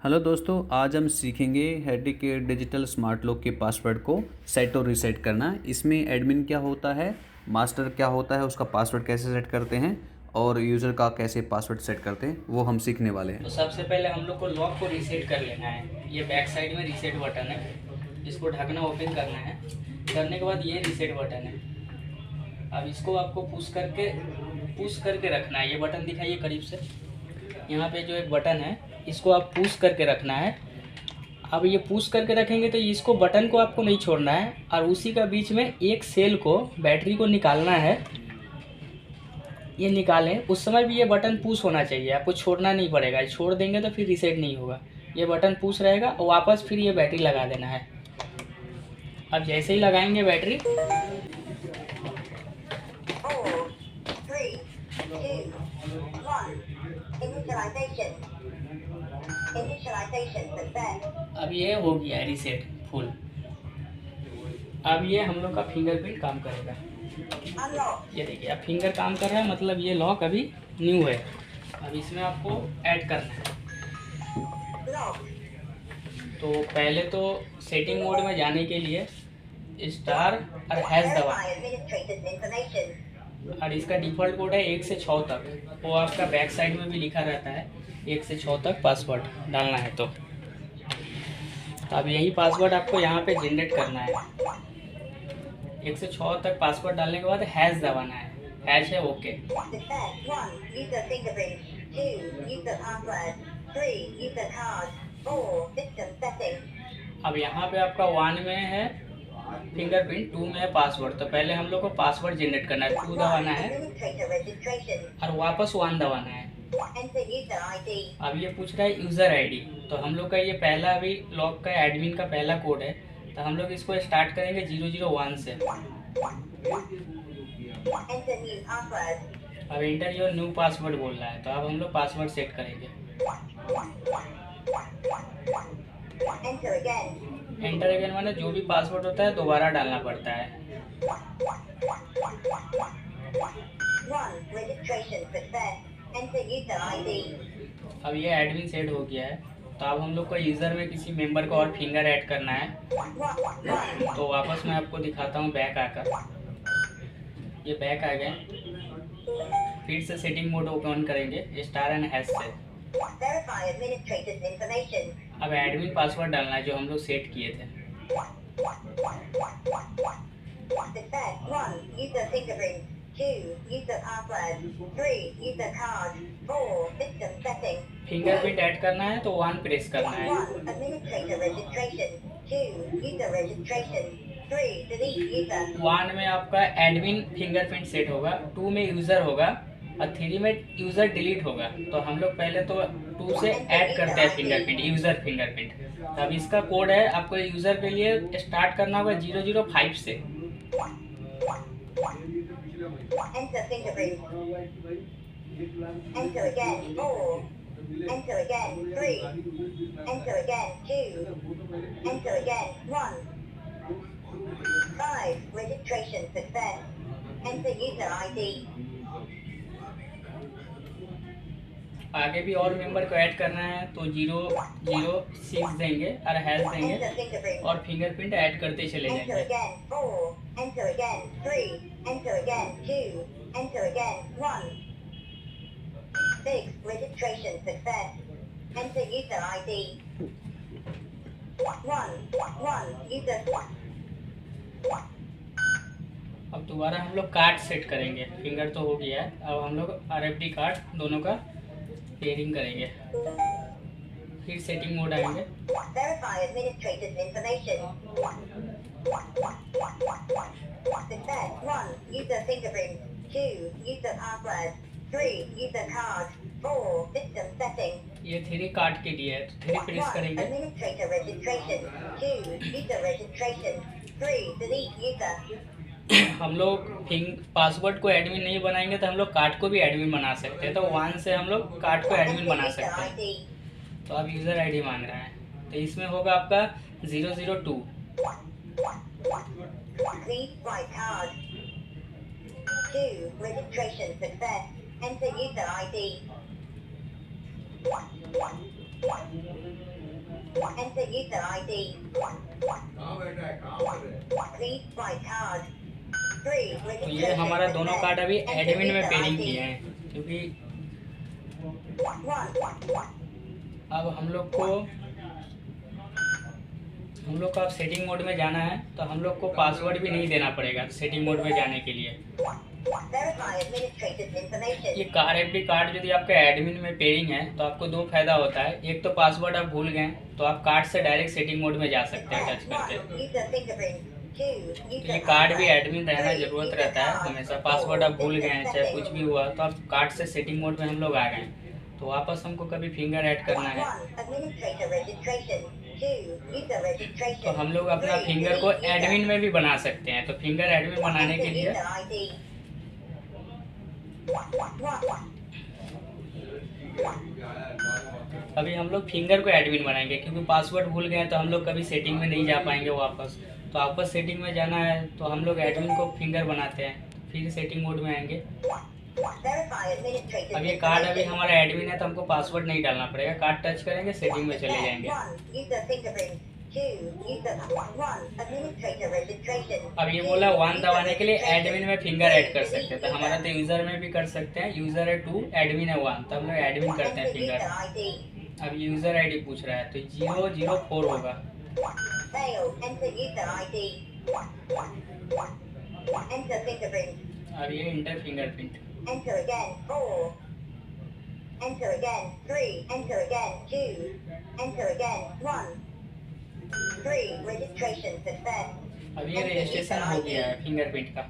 Hello दोस्तों, आज हम सीखेंगे हेडी के डिजिटल स्मार्ट लॉक के पासवर्ड को सेट और रीसेट करना। इसमें एडमिन क्या होता है, मास्टर क्या होता है, उसका पासवर्ड कैसे सेट करते हैं और यूज़र का कैसे पासवर्ड सेट करते हैं, वो हम सीखने वाले हैं। तो सबसे पहले हम लोग को लॉक को रीसेट कर लेना है। ये बैक साइड में रीसेट बटन है, इसको ढकना ओपन करना है। करने के बाद ये रीसेट बटन है। अब इसको आपको पुश करके रखना है। ये बटन दिखाइए करीब से। यहाँ पे जो एक बटन है, इसको आप पुश करके रखना है। अब ये पुश करके रखेंगे तो इसको बटन को आपको नहीं छोड़ना है, और उसी का बीच में एक सेल को, बैटरी को निकालना है। ये निकालें, उस समय भी ये बटन पुश होना चाहिए, आपको छोड़ना नहीं पड़ेगा। छोड़ देंगे तो फिर रीसेट नहीं होगा। ये बटन पुश रहेगा और वापस फिर ये बैटरी लगा देना है। अब जैसे ही लगाएंगे बैटरी, अब ये हो गया रीसेट फुल। अब ये हम लोग का फिंगरप्रिंट काम करेगा। ये देखिए, अब फिंगर काम कर रहा है, मतलब ये लॉक अभी न्यू है। अब इसमें आपको ऐड करना है। तो पहले तो सेटिंग मोड में जाने के लिए स्टार और हैश दबा, और इसका डिफ़ॉल्ट कोड है 1 से 6 तक। वो आपका बैक साइड में भी लिखा रहता है, 1 से 6 तक पासवर्ड डालना है। तो अब यही पासवर्ड आपको यहाँ पे जनरेट करना है। 1 से 6 तक पासवर्ड डालने के बाद हैश दबाना है। हैश है ओके। अब यहाँ पे आपका 1 में है फिंगरप्रिंट, 2 में है पासवर्ड। तो पहले हम लोग को पासवर्ड जनरेट करना है, 2 दबाना है और वापस 1 दबाना है। अब ये पूछ रहा है यूज़र आईडी। तो हम लोग का ये पहला अभी लॉक का एडमिन का पहला कोड है, तो हम लोग इसको स्टार्ट करेंगे 001 से। अब एंटर योर न्यू पासवर्ड बोल रहा है, तो अब हम लोग पासवर्ड सेट करेंगे। एंटर अगेन माने जो भी पासवर्ड होता है दोबारा डालना पड़ता है। अब ये एडमिन सेट हो गया है। तो अब हम लोग को यूज़र में किसी मेंबर को और फिंगर ऐड करना है। तो वापस मैं आपको दिखाता हूँ बैक आकर। ये बैक आ गए। फिर से सेटिंग मोड ओपन करेंगे स्टार एंड हैश से। अब एडमिन पासवर्ड डालना है जो हम लोग सेट किए थे। फिंगरप्रिंट ऐड करना है तो 1 प्रेस करना है। 1 में आपका एडमिन फिंगरप्रिंट सेट होगा, 2 में यूज़र होगा और 3 में यूज़र डिलीट होगा। तो हम लोग पहले तो 2 से ऐड करते हैं फिंगरप्रिंट, यूज़र फिंगरप्रिंट। तो अब इसका कोड है, आपको यूज़र के लिए स्टार्ट करना होगा 005 से। आगे भी और मेंबर को ऐड करना है तो 006 देंगे और हैश देंगे और फिंगरप्रिंट ऐड करते चले जाएंगे। अब दोबारा हम लोग कार्ड सेट करेंगे। फिंगर तो हो गया है, अब हम लोग RFD कार्ड दोनों का पेयरिंग करेंगे। फिर सेटिंग मोड आएंगे। ये 3 कार्ड के लिए है, तो 3 प्रेस करेंगे। हम लोग पासवर्ड को एडमिन नहीं बनाएंगे तो हम लोग कार्ड को भी एडमिन बना सकते हैं। तो 1 से हम लोग कार्ड को एडमिन बना सकते हैं। तो अब यूज़र आईडी मांग रहा है, तो इसमें होगा आपका 002। Enter user ID. Please buy card. 3. तो ये हमारा दोनों कार्ड अभी एडमिन में पेयरिंग किए हैं, क्योंकि अब हम लोग को अब सेटिंग मोड में जाना है, तो हम लोग को पासवर्ड भी नहीं देना पड़ेगा सेटिंग मोड में जाने के लिए। ये एफडी कार्ड यदि आपका एडमिन में पेयरिंग है तो आपको दो फायदा होता है। एक तो पासवर्ड आप भूल गए तो आप कार्ड से डायरेक्ट सेटिंग मोड में जा सकते हैं टच करके। ये कार्ड भी एडमिन रहना जरूरत रहता है हमेशा। पासवर्ड आप भूल गए चाहे कुछ भी हुआ तो आप कार्ड से सेटिंग मोड में हम लोग आ गए, तो वापस हमको कभी फिंगर ऐड करना है तो हम लोग अपना फिंगर को एडमिन में भी बना सकते हैं। तो फिंगर एडमिन बनाने के लिए अभी हम लोग फिंगर को एडमिन बनाएंगे, क्योंकि पासवर्ड भूल गए तो हम लोग कभी सेटिंग में नहीं जा पाएंगे वापस। तो वापस सेटिंग में जाना है तो हम लोग एडमिन को फिंगर बनाते हैं, फिर सेटिंग मोड में आएंगे। अब ये कार्ड अभी हमारा एडमिन है तो हमको पासवर्ड नहीं डालना पड़ेगा, कार्ड टच करेंगे सेटिंग में चले जाएंगे। अब ये बोला 1 दबाने के लिए एडमिन में फिंगर ऐड कर सकते हैं, तो हमारा तो यूजर में भी कर सकते हैं। यूजर है 2, एडमिन है 1, तो हम लोग एडमिन करते हैं फिंगर। अब यूजर आईडी पूछ रहा है तो 004 होगा। अब ये inter fingerprint. Enter again 4. Enter again 3. Enter again 2. Enter again 1. 3. Registration success. अब ये रजिस्ट्रेशन हो गया है फिंगरप्रिंट का।